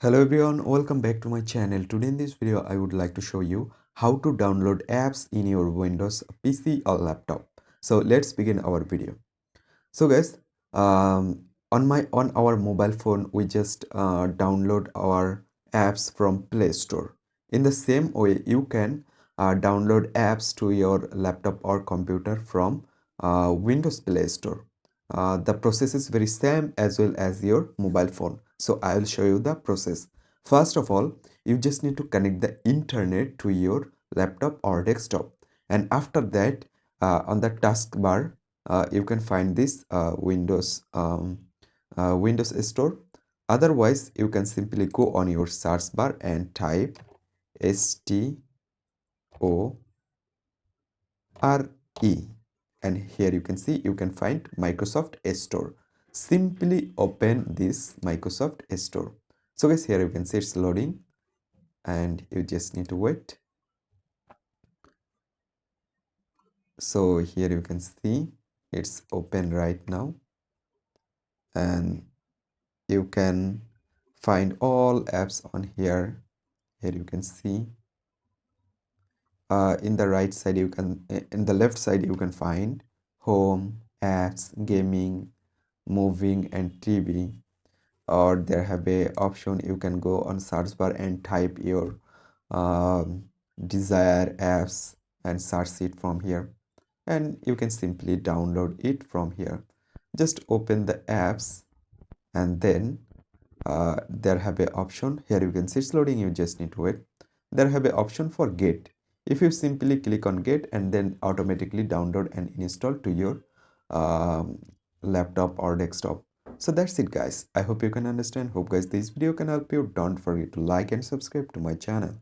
Hello everyone, welcome back to my channel. Today in this video, I would like to show you how to download apps in your Windows PC or laptop. So let's begin our video. So guys, on our mobile phone, we just download our apps from Play Store. In the same way, you can download apps to your laptop or computer from Windows Play Store. The process is very same as well as your mobile phone. So I will show you the process. First of all, you just need to connect the internet to your laptop or desktop, and after that, on the taskbar you can find this Windows Store. Otherwise, you can simply go on your search bar and type STORE, and here you can see you can find Microsoft Store. Simply open this Microsoft Store. So guys, here you can see it's loading and you just need to wait. So here you can see it's open right now, and you can find all apps on here. Here you can see in the right side in the left side you can find home, apps, gaming, moving and TV. Or there have a option, you can go on search bar and type your um, desired apps and search it from here, and you can simply download it from here. Just open the apps, and then there have a option. Here you can see it's loading, you just need to wait. There have a option for get. If you simply click on get, and then automatically download and install to your um, laptop or desktop. So that's it guys, I hope you can understand. Hope guys this video can help you. Don't forget to like and subscribe to my channel.